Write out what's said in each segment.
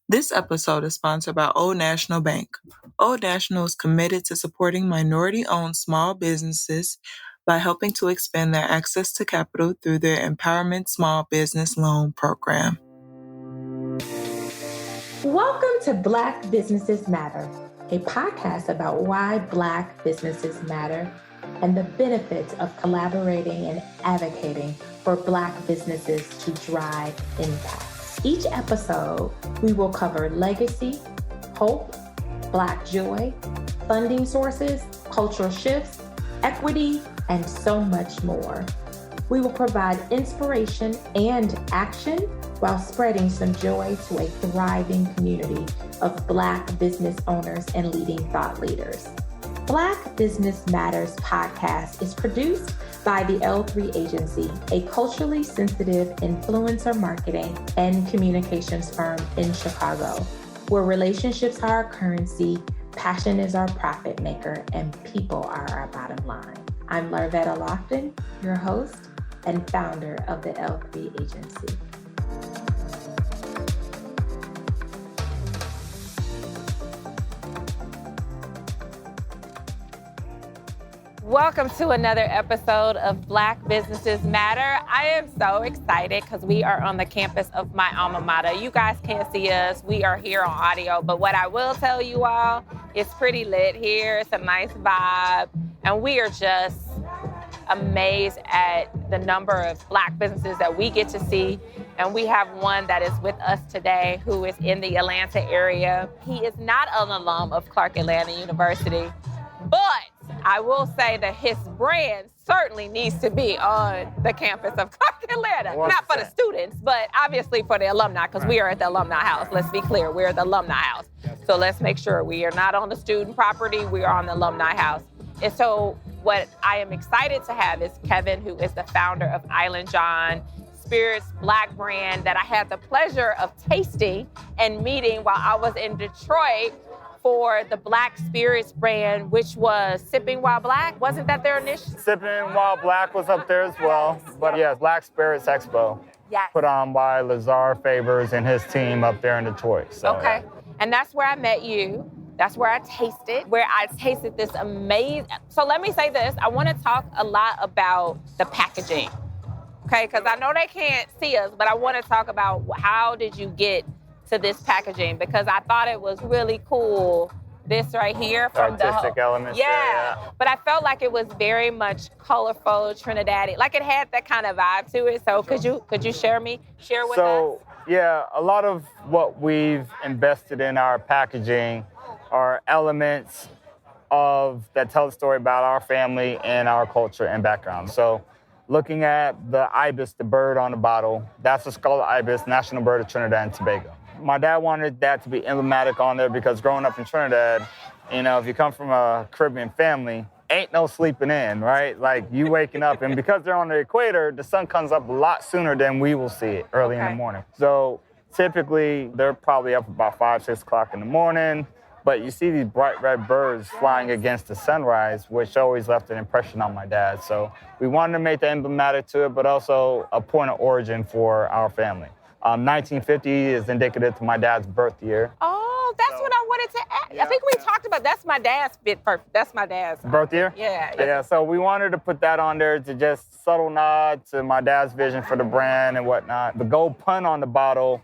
This episode is sponsored by Old National Bank. Old National is committed to supporting minority-owned small businesses by helping to expand their access to capital through their Empowerment Small Business Loan Program. Welcome to Black Businesses Matter, a podcast about why Black businesses matter and the benefits of collaborating and advocating for Black businesses to drive impact. Each episode, we will cover legacy, hope, Black joy, funding sources, cultural shifts, equity, and so much more. We will provide inspiration and action while spreading some joy to a thriving community of Black business owners and leading thought leaders. Black Business Matters podcast is produced by the L3 Agency, a culturally sensitive influencer marketing and communications firm in Chicago, where relationships are our currency, passion is our profit maker, and people are our bottom line. I'm Larvetta Lofton, your host and founder of the L3 Agency. Welcome to another episode of Black Businesses Matter. I am so excited because we are on the campus of my alma mater. You guys can't see us. We are here on audio, but what I will tell you all, it's pretty lit here. It's a nice vibe, and we are just amazed at the number of Black businesses that we get to see. And we have one that is with us today who is in the Atlanta area. He is not an alum of Clark Atlanta University, but I will say that his brand certainly needs to be on the campus of Clark Atlanta. Not for the students, but obviously for the alumni, because we are at the alumni house. Let's be clear, we're at the alumni house. So let's make sure we are not on the student property, we are on the alumni house. And so what I am excited to have is Kevin, who is the founder of Island Jon, Spirits Black brand that I had the pleasure of tasting and meeting while I was in Detroit for the Black Spirits brand, which was Sipping While Black. Wasn't that their initial? Sipping While Black was up there as well. But yes, Black Spirits Expo. Yes. Put on by Lazar Favors and his team up there in Detroit. So, okay. Yeah. And that's where I met you. That's where I tasted this amazing. So let me say this. I want to talk a lot about the packaging. Okay, because I know they can't see us, but I want to talk about how did you get to this packaging, because I thought it was really cool. This right here from artistic elements. Yeah, but I felt like it was very much colorful, Trinidadian. Like it had that kind of vibe to it. So sure. could you share with us? So yeah, a lot of what we've invested in our packaging are elements that tell a story about our family and our culture and background. So looking at the ibis, the bird on the bottle, that's the scarlet ibis, national bird of Trinidad and Tobago. My dad wanted that to be emblematic on there because growing up in Trinidad, you know, if you come from a Caribbean family, ain't no sleeping in, right? Like you waking up, and because they're on the equator, the sun comes up a lot sooner than we will see it early in the morning. So typically they're probably up about 5, 6 o'clock in the morning, but you see these bright red birds flying against the sunrise, which always left an impression on my dad. So we wanted to make that emblematic to it, but also a point of origin for our family. 1950 is indicative to my dad's birth year. Oh, that's what I wanted to ask. Yeah, I think we talked about, that's my dad's bit perfect. That's my dad's. Birth year? Yeah. So we wanted to put that on there to just subtle nod to my dad's vision for the brand and whatnot. The gold pun on the bottle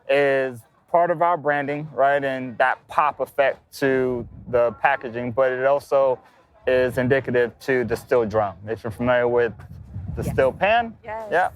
is part of our branding, right? And that pop effect to the packaging, but it also is indicative to the steel drum. If you're familiar with the steel pan,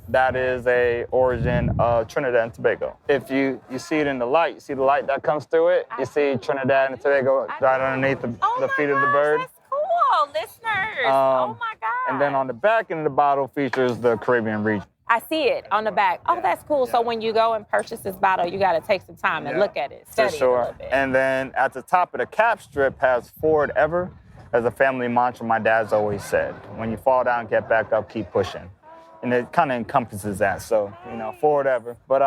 that is a origin of Trinidad and Tobago. If you see it in the light, you see the light that comes through it, you see Trinidad and Tobago right underneath the feet of the bird. That's cool, listeners. Oh my God. And then on the back end of the bottle features the Caribbean region. I see it on the back. Oh, that's cool. So when you go and purchase this bottle, you got to take some time and look at it, study it a little bit. And then at the top of the cap strip has Forward Ever. As a family mantra my dad's always said. When you fall down, get back up, keep pushing. And it kind of encompasses that. So, you know, forward ever. But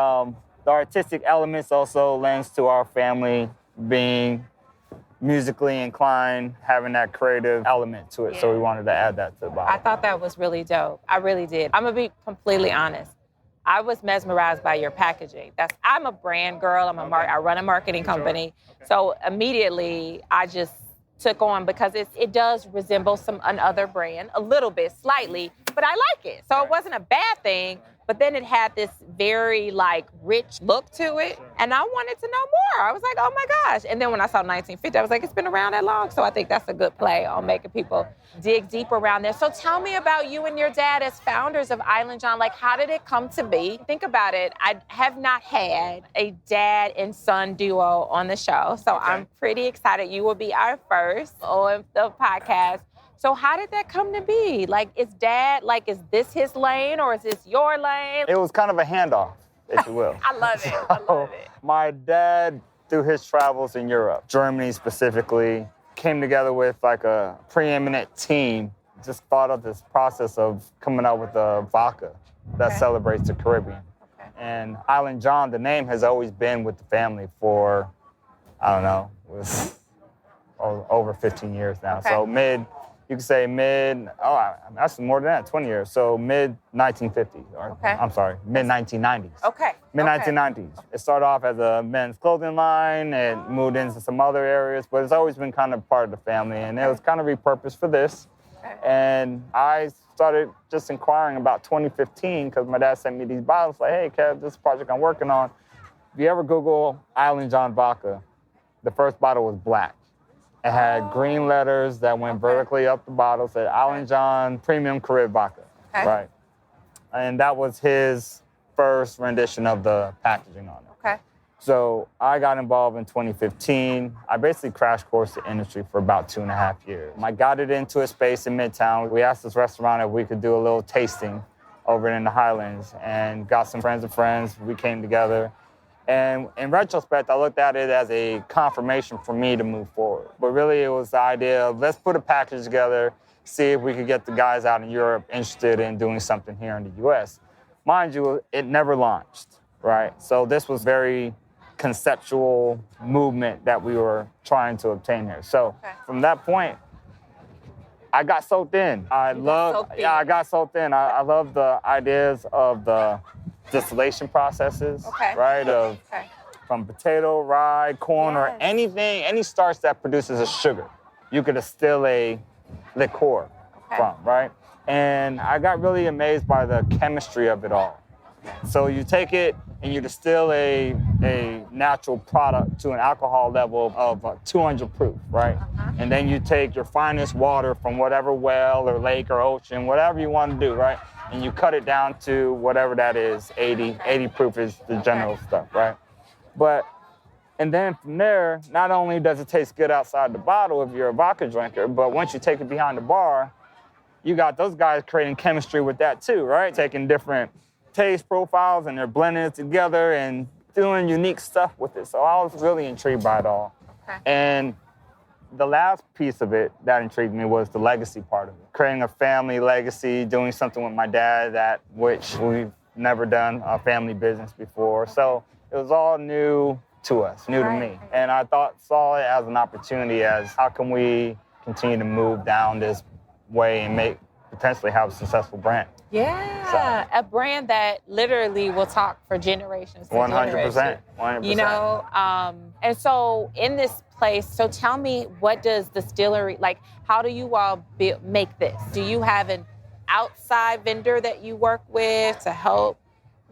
the artistic elements also lends to our family being musically inclined, having that creative element to it. Yeah. So we wanted to add that to the bottle. I thought that was really dope. I really did. I'm going to be completely honest. I was mesmerized by your packaging. I'm a brand girl. I run a marketing company. So immediately I just took on because it does resemble another brand a little bit, slightly, but I like it. So it wasn't a bad thing. But then it had this very rich look to it. And I wanted to know more. I was like, oh my gosh. And then when I saw 1950, I was like, it's been around that long. So I think that's a good play on making people dig deep around there. So tell me about you and your dad as founders of Island Jon. How did it come to be? Think about it. I have not had a dad and son duo on the show. So I'm pretty excited. You will be our first on the podcast. So how did that come to be? Is dad, is this his lane or is this your lane? It was kind of a handoff, if you will. I love it. I love it. My dad, through his travels in Europe, Germany specifically, came together with a preeminent team, just thought of this process of coming out with a vodka that celebrates the Caribbean. Okay. And Island Jon, the name has always been with the family for, I don't know, it was over 15 years now. Okay. So you could say that's more than that, 20 years. So mid-1950s, I'm sorry, mid-1990s. Okay. Mid-1990s. It started off as a men's clothing line and moved into some other areas, but it's always been kind of part of the family. And it was kind of repurposed for this. Okay. And I started just inquiring about 2015 because my dad sent me these bottles like, hey, Kev, this is a project I'm working on. If you ever Google Island Jon vodka, the first bottle was black. It had green letters that went vertically up the bottle, said Island Jon Premium Carib Vodka, right? And that was his first rendition of the packaging on it. Okay. So I got involved in 2015. I basically crash coursed the industry for about 2.5 years. I got it into a space in Midtown. We asked this restaurant if we could do a little tasting over in the Highlands and got some friends of friends. We came together. And in retrospect, I looked at it as a confirmation for me to move forward. But really, it was the idea of let's put a package together, see if we could get the guys out in Europe interested in doing something here in the U.S. Mind you, it never launched, right? So this was very conceptual movement that we were trying to obtain here. So from that point, I got soaked in. I got soaked in. I love the ideas of the distillation processes, right? From potato, rye, corn, or anything, any starch that produces a sugar, you could distill a liqueur from, right? And I got really amazed by the chemistry of it all. So you take it and you distill a natural product to an alcohol level of 200 proof, right? And then you take your finest water from whatever well or lake or ocean, whatever you want to do, right? And you cut it down to whatever that is, 80 proof is the general stuff, right? And then from there, not only does it taste good outside the bottle if you're a vodka drinker, but once you take it behind the bar, you got those guys creating chemistry with that too, right? Taking different taste profiles and they're blending it together and doing unique stuff with it. So I was really intrigued by it all. And the last piece of it that intrigued me was the legacy part of it. Creating a family legacy, doing something with my dad, which we've never done a family business before. So it was all new to us, new to me. And I saw it as an opportunity as how can we continue to move down this way and potentially have a successful brand. Yeah, a brand that literally will talk for generations to 100%. 100%. You know, and so in this place, so tell me, what does distillery, how do you all make this? Do you have an outside vendor that you work with to help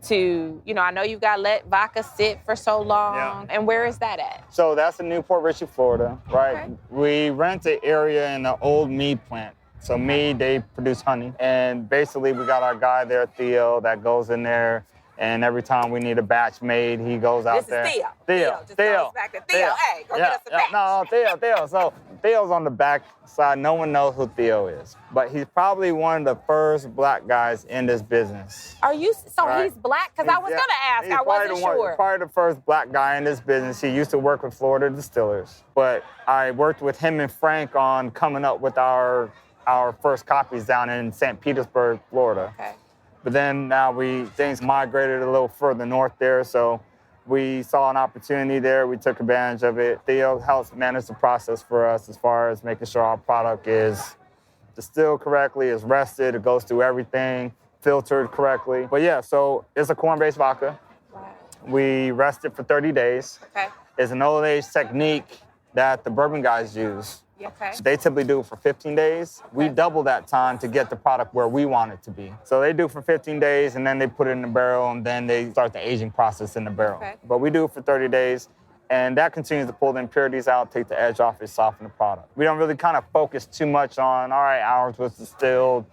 I know you've got to let vodka sit for so long, and where is that at? So that's in Newport Richey, Florida, right? Okay. We rent an area in the old mead plant. So mead, they produce honey. And basically we got our guy there, Theo, that goes in there. And every time we need a batch made, he goes out there. This is Theo. Theo. Goes back to Theo. Hey, go get us a batch. No, Theo. So Theo's on the back side. No one knows who Theo is. But he's probably one of the first black guys in this business. Are you? So right? He's black? Because I was going to ask. I wasn't sure. Probably the first black guy in this business. He used to work with Florida distillers. But I worked with him and Frank on coming up with our first copies down in St. Petersburg, Florida. Okay. But then now things migrated a little further north there, so we saw an opportunity there. We took advantage of it. Theo helps manage the process for us as far as making sure our product is distilled correctly, is rested, it goes through everything. filtered correctly. But yeah, so it's a corn-based vodka. Wow. We rest it for 30 days. Okay. It's an old age technique that the bourbon guys use. Okay. They typically do it for 15 days. We double that time to get the product where we want it to be. So they do it for 15 days, and then they put it in the barrel, and then they start the aging process in the barrel. Okay. But we do it for 30 days, and that continues to pull the impurities out, take the edge off, and soften the product. We don't really kind of focus too much on, all right, ours was distilled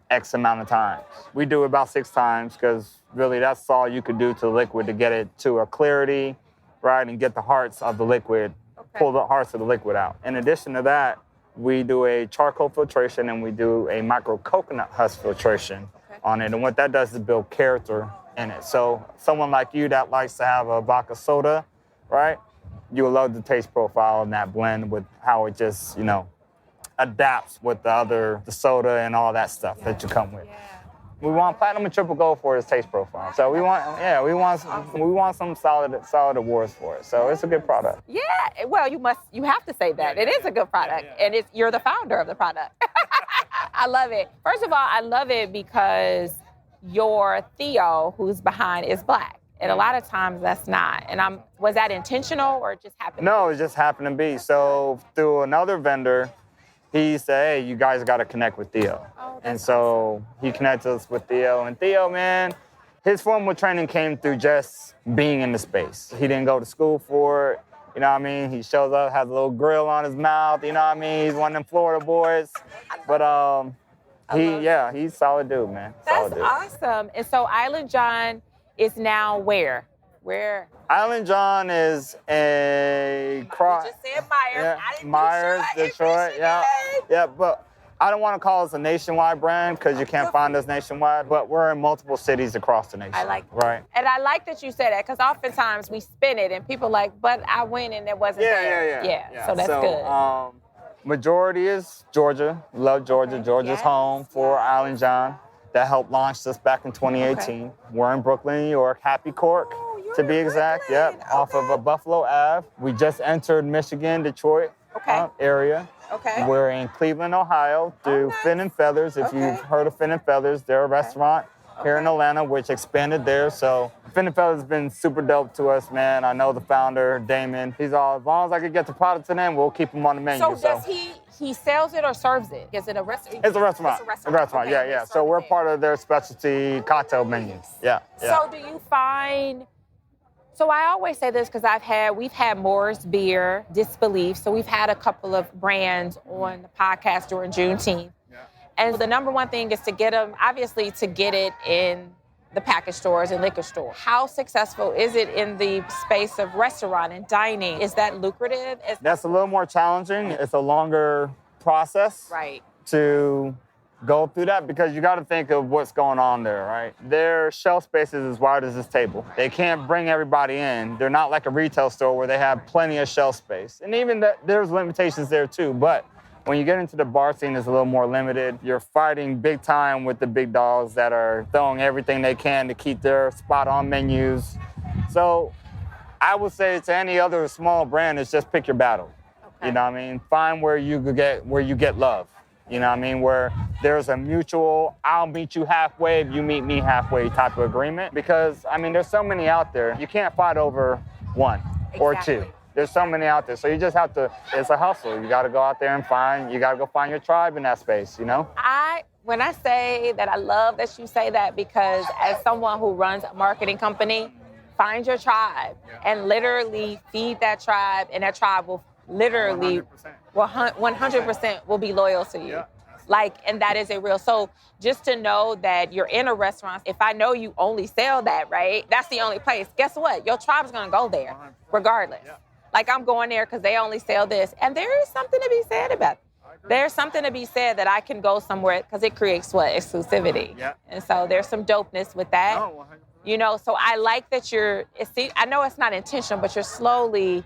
X amount of times. We do it about 6 times, because really that's all you could do to the liquid to get it to a clarity, right, and get the hearts of the liquid, pull the hearts of the liquid out. In addition to that, we do a charcoal filtration and we do a micro coconut husk filtration on it. And what that does is build character in it. So someone like you that likes to have a vodka soda, right, you will love the taste profile in that blend with how it just, you know, adapts with the soda and all that stuff that you come with. We want platinum and triple gold for its taste profile. So we want some solid awards for it. So it's a good product. Yeah, well, you have to say that. It is a good product, and you're the founder of the product. I love it. First of all, I love it because your Theo, who's behind, is Black. And a lot of times that's not. And was that intentional or it just happened? No, it just happened to be. So through another vendor, he said, hey, you guys got to connect with Theo. And so he connected us with Theo. And Theo, man, his formal training came through just being in the space. He didn't go to school for it. You know what I mean? He shows up, has a little grill on his mouth. You know what I mean? He's one of them Florida boys. But he's a solid dude, man. That's awesome. And so Island Jon is now where? Where? Island Jon is a cross. You just said Myers. Yeah, Myers, Detroit. Yeah, but I don't want to call us a nationwide brand because you can't find us nationwide, but we're in multiple cities across the nation. I like that. Right. And I like that you said that because oftentimes we spin it and people are like, but I went and it wasn't there. Yeah. So that's good. Majority is Georgia. Love Georgia. Okay. Georgia's home for Island Jon. That helped launch us back in 2018. Okay. We're in Brooklyn, New York. Happy Cork, to be exact. Brooklyn. Yep, off of a Buffalo Ave. We just entered Michigan, Detroit area. Okay. We're in Cleveland, Ohio, through Fin and Feathers. If you've heard of Fin and Feathers, they're a restaurant here in Atlanta, which expanded there. So Fin and Feathers has been super dope to us, man. I know the founder, Damon. He's all, as long as I can get the product to them, we'll keep them on the menu. So does he sells it or serves it? Is it a restaurant? It's a restaurant. A restaurant, okay. Yeah. So we're part of their specialty cocktail menu. Yeah. So do you find... So I always say this because we've had Moore's Beer, Disbelief. So we've had a couple of brands on the podcast during Juneteenth. Yeah. And the number one thing is to get them, obviously, to get it in the package stores and liquor stores. How successful is it in the space of restaurant and dining? Is that lucrative? That's a little more challenging. It's a longer process to go through that because you got to think of what's going on there, right? Their shelf space is as wide as this table. They can't bring everybody in. They're not like a retail store where they have plenty of shelf space. And even there's limitations there too, but when you get into the bar scene, it's a little more limited. You're fighting big time with the big dogs that are throwing everything they can to keep their spot on menus. So I would say to any other small brand, it's just pick your battle. Okay. You know what I mean? Find where you get love. You know what I mean? Where there's a mutual, I'll meet you halfway if you meet me halfway type of agreement. Because, I mean, there's so many out there. You can't fight over one or two. There's so many out there. So you just have to, it's a hustle. You got to go out there and find your tribe in that space, you know? When I say that, I love that you say that because as someone who runs a marketing company, find your tribe and literally feed that tribe, and that tribe will literally 100% will be loyal to you. Yeah. And that is a real, so just to know that you're in a restaurant, if I know you only sell that, right? That's the only place. Guess what? Your tribe's gonna go there regardless. Yeah. I'm going there because they only sell this. And there is something to be said about it. There's something to be said that I can go somewhere because it creates exclusivity. Yeah. And so there's some dopeness with that. Oh, you know, so I like that I know it's not intentional, but you're slowly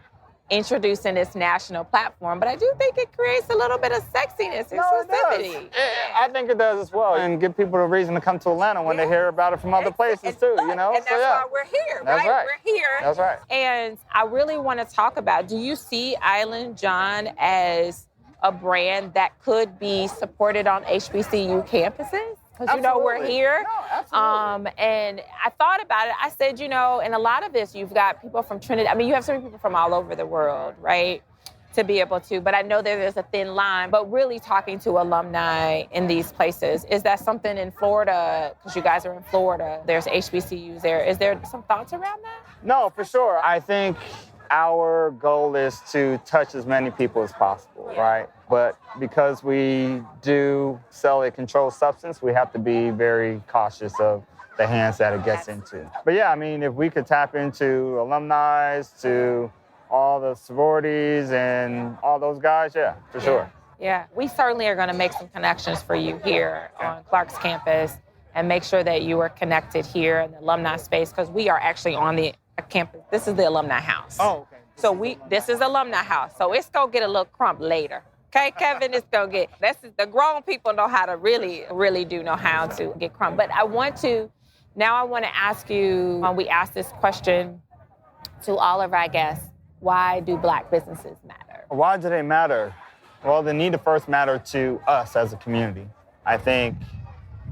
introducing this national platform, but I do think it creates a little bit of sexiness, exclusivity. I think it does as well, and give people a reason to come to Atlanta when they hear about it from other places too, you know? And that's why we're here, that's right? We're here. That's right. And I really want to talk about, do you see Island Jon as a brand that could be supported on HBCU campuses? because, we're here. No, absolutely. And I thought about it. I said, and a lot of this, you've got people from Trinidad. I mean, you have so many people from all over the world, right? To be able to, but I know that there's a thin line, but really talking to alumni in these places, is that something in Florida, because you guys are in Florida, there's HBCUs there, is there some thoughts around that? No, for sure. I think our goal is to touch as many people as possible, right? But because we do sell a controlled substance, we have to be very cautious of the hands that it gets into. But yeah, I mean, if we could tap into alumni, to all the sororities and all those guys, yeah, for sure. Yeah, we certainly are going to make some connections for you here on Clark's campus and make sure that you are connected here in the alumni space, because we are actually on the campus. This is the alumni house. Oh, okay. This is alumni house. So it's going to get a little crump later. Okay, Kevin, it's going to get, the grown people know how to really know how to get crump. But I want to ask you, we ask this question to all of our guests, why do Black businesses matter? Why do they matter? Well, they need to first matter to us as a community. I think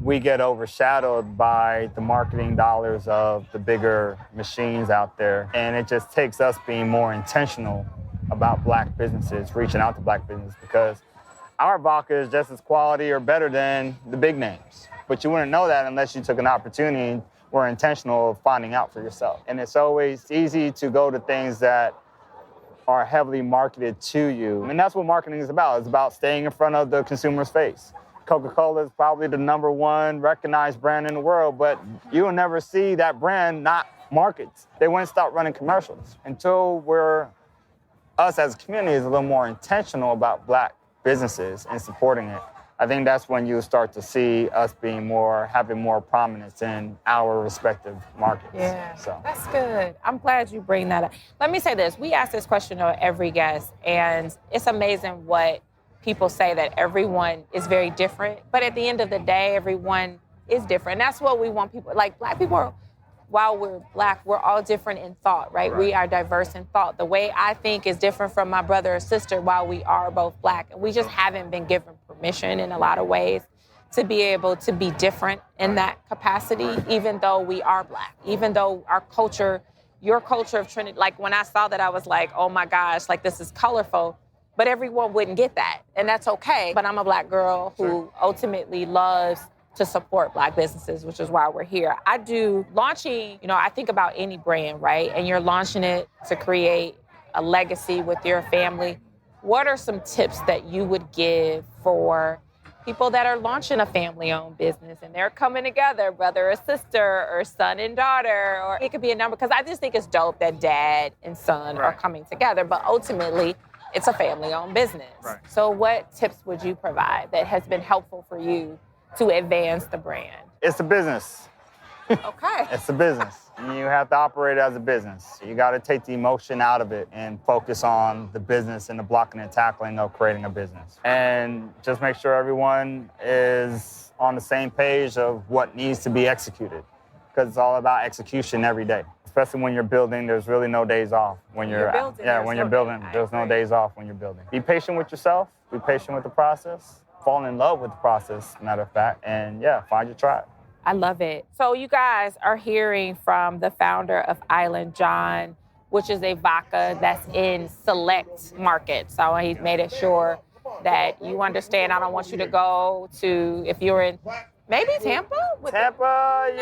we get overshadowed by the marketing dollars of the bigger machines out there. And it just takes us being more intentional about Black businesses, reaching out to Black businesses, because our vodka is just as quality or better than the big names. But you wouldn't know that unless you took an opportunity and were intentional of finding out for yourself. And it's always easy to go to things that are heavily marketed to you. I mean, that's what marketing is about. It's about staying in front of the consumer's face. Coca-Cola is probably the #1 recognized brand in the world, but you will never see that brand not marketed. They wouldn't stop running commercials until us as a community is a little more intentional about Black businesses and supporting it. I think that's when you start to see us having more prominence in our respective markets. Yeah, that's good. I'm glad you bring that up. Let me say this. We ask this question of every guest, and it's amazing what people say, that everyone is very different. But at the end of the day, everyone is different. And that's what we want people, like Black people, while we're Black, we're all different in thought, right? We are diverse in thought. The way I think is different from my brother or sister while we are both Black. And we just haven't been given permission in a lot of ways to be able to be different in that capacity, even though we are Black, even though our culture, your culture of Trinidad, like when I saw that, I was like, oh my gosh, like this is colorful, but everyone wouldn't get that. And that's okay. But I'm a Black girl who ultimately loves to support Black businesses, which is why we're here. I do launching, I think about any brand, right? And you're launching it to create a legacy with your family. What are some tips that you would give for people that are launching a family-owned business and they're coming together, brother or sister or son and daughter, or it could be a number, because I just think it's dope that dad and son are coming together, but ultimately it's a family-owned business. Right. So what tips would you provide that has been helpful for you to advance the brand? It's a business. Okay. It's a business. You have to operate it as a business. You got to take the emotion out of it and focus on the business and the blocking and tackling of creating a business. And just make sure everyone is on the same page of what needs to be executed, because it's all about execution every day. Especially when you're building, there's really no days off. When you're building, there's no days off when you're building. Be patient with yourself. Be patient with the process. Fall in love with the process, matter of fact, and find your tribe. I love it. So you guys are hearing from the founder of Island Jon, which is a vodka that's in select markets. So he's made it sure that you understand. I don't want you to go to, if you're in maybe Tampa? You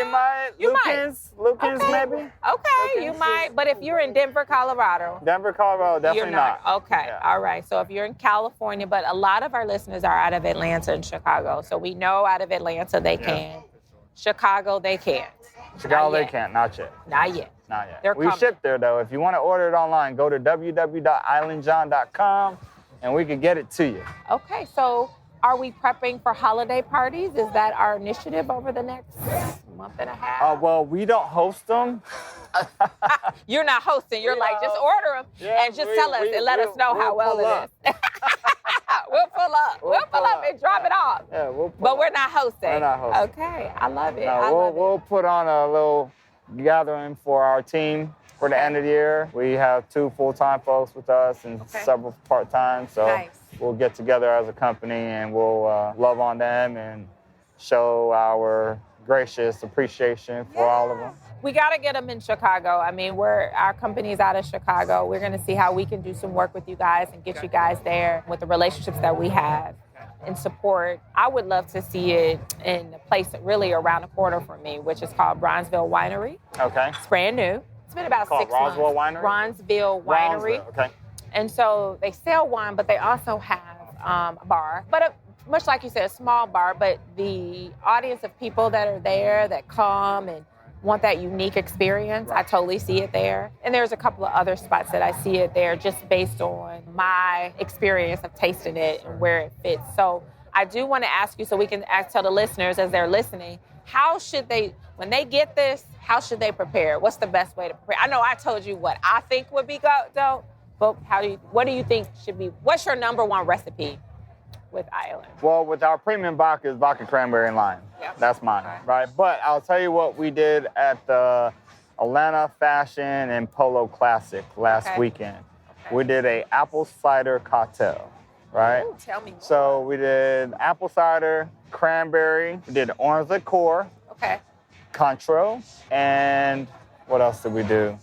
might. Lucas, okay. Maybe. Okay, you might. But if you're in Denver, Colorado. Definitely you're not. Okay, all right. So if you're in California, but a lot of our listeners are out of Atlanta and Chicago. So we know out of Atlanta they can. Chicago, they can't. Chicago, they can't. Not yet. Not yet. We ship there, though. If you want to order it online, go to www.islandjon.com, and we can get it to you. Okay, so are we prepping for holiday parties? Is that our initiative over the next month and a half? Well, we don't host them. You're not hosting. You're like, just order them and just tell us and let us know how well it is. We'll pull up. We'll pull up and drop it off. Yeah, but we're not hosting. We're not hosting. Okay, I love it. We'll put on a little gathering for our team for the end of the year. We have 2 full-time folks with us and several part-time. So we'll get together as a company and we'll love on them and show our gracious appreciation for all of them. We got to get them in Chicago. I mean, our company's out of Chicago. We're going to see how we can do some work with you guys and get you guys there with the relationships that we have and support. I would love to see it in a place really around the corner from me, which is called Bronzeville Winery. Okay. It's brand new. It's been about 6 months. Roswell Winery? Bronzeville Winery. Okay. And so they sell wine, but they also have a bar. But much like you said, a small bar, but the audience of people that are there that come and want that unique experience, I totally see it there. And there's a couple of other spots that I see it there just based on my experience of tasting it and where it fits. So I do want to ask you, so we can tell the listeners as they're listening, how should they, when they get this, how should they prepare? What's the best way to prepare? I know I told you what I think would be dope, but what do you think should be, what's your number one recipe with Island? Well, with our premium vodka is vodka cranberry and lime. Yep. That's mine, right? But I'll tell you what we did at the Atlanta Fashion and Polo Classic last weekend. Okay. We did a apple cider cocktail, right? Ooh, tell me more. So we did apple cider, cranberry, we did orange liqueur, Cointreau, and what else did we do?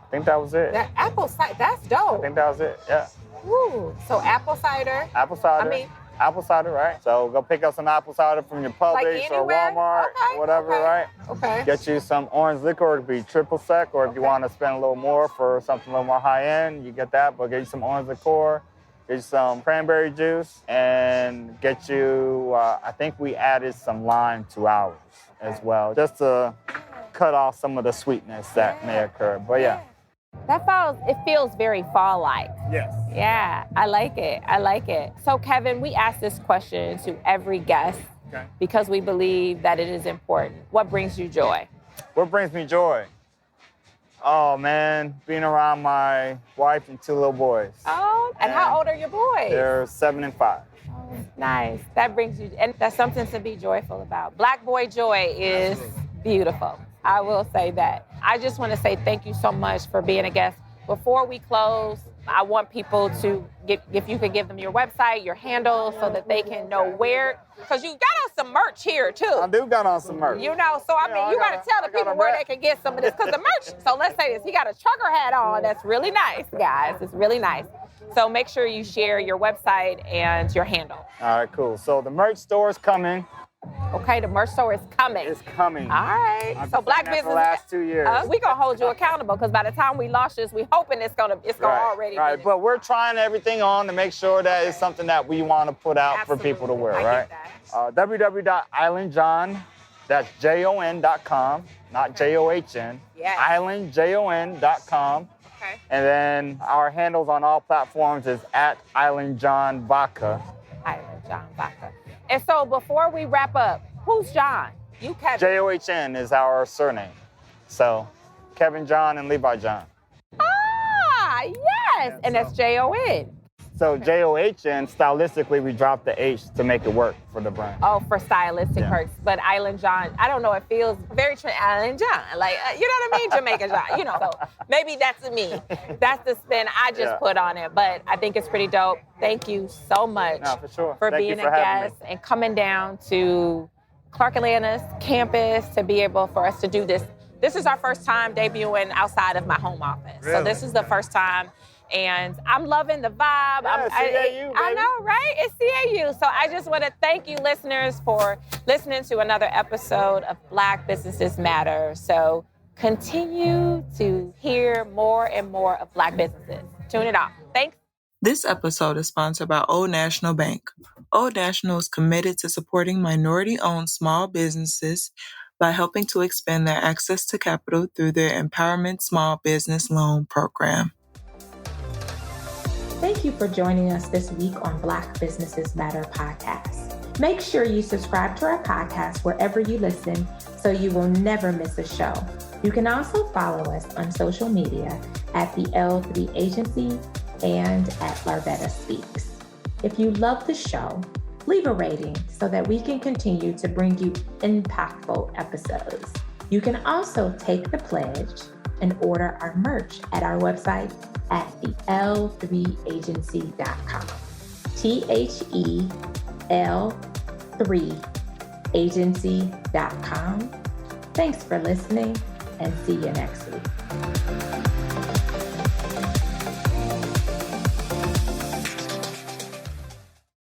I think that was it. That apple cider, that's dope. I think that was it, yeah. Ooh, so apple cider. Apple cider. Apple cider, right? So go pick up some apple cider from your Publix or Walmart, whatever, right? Okay. Get you some orange liquor. It could be triple sec, or if you want to spend a little more for something a little more high end, you get that. But get you some orange liqueur, get you some cranberry juice, and get you, I think we added some lime to ours as well, just to cut off some of the sweetness that may occur. But yeah. It feels very fall-like. Yes. Yeah, I like it. So Kevin, we ask this question to every guest because we believe that it is important. What brings you joy? What brings me joy? Oh man, being around my wife and 2 little boys. Oh, and how old are your boys? They're 7 and 5. Oh, nice. That brings you, and that's something to be joyful about. Black boy joy is beautiful. I will say that. I just want to say thank you so much for being a guest. Before we close, I want people to if you could give them your website, your handle, so that they can know where, because you got on some merch here too. I do got on some merch. You know, so I mean, you got to tell the people where they can get some of this, because the merch, so let's say this, he got a trucker hat on that's really nice, guys. It's really nice. So make sure you share your website and your handle. All right, cool. So the merch store is coming. Okay, the merch store is coming. It's coming. All right. So Black Business. The last 2 years. We're gonna hold you accountable, because by the time we launch this, we hoping it's gonna already. Right. But we're trying everything on to make sure that it's something that we want to put out for people to wear. Right. www.islandjon. That's JON.com, not JOHN. Yes. IslandJON.com. Okay. And then our handles on all platforms is at Island Jon Vodka. Island Jon Vodka. And so before we wrap up, who's John? You, Kevin. JOHN is our surname. So Kevin John and Levi John. Ah, yes. And that's JON. So JOHN, stylistically, we dropped the H to make it work for the brand. Oh, for stylistic perks. But Island Jon, I don't know, it feels very Island Jon. Like, you know what I mean? Jamaica John, you know. So maybe that's me. That's the spin I just put on it. But I think it's pretty dope. Thank you so much for being a guest and coming down to Clark Atlanta's campus to be able for us to do this. This is our first time debuting outside of my home office. Really? So this is the first time. And I'm loving the vibe. Yeah, CAU, I know, right? It's CAU. So I just want to thank you, listeners, for listening to another episode of Black Businesses Matter. So continue to hear more and more of Black businesses. Tune it out. Thanks. This episode is sponsored by Old National Bank. Old National is committed to supporting minority-owned small businesses by helping to expand their access to capital through their Empowerment Small Business Loan Program. Thank you for joining us this week on Black Businesses Matter podcast. Make sure you subscribe to our podcast wherever you listen so you will never miss a show. You can also follow us on social media at the L3 Agency and at Larvetta Speaks. If you love the show, leave a rating so that we can continue to bring you impactful episodes. You can also take the pledge and order our merch at our website at thel3agency.com. THEL3 agency.com. Thanks for listening and see you next week.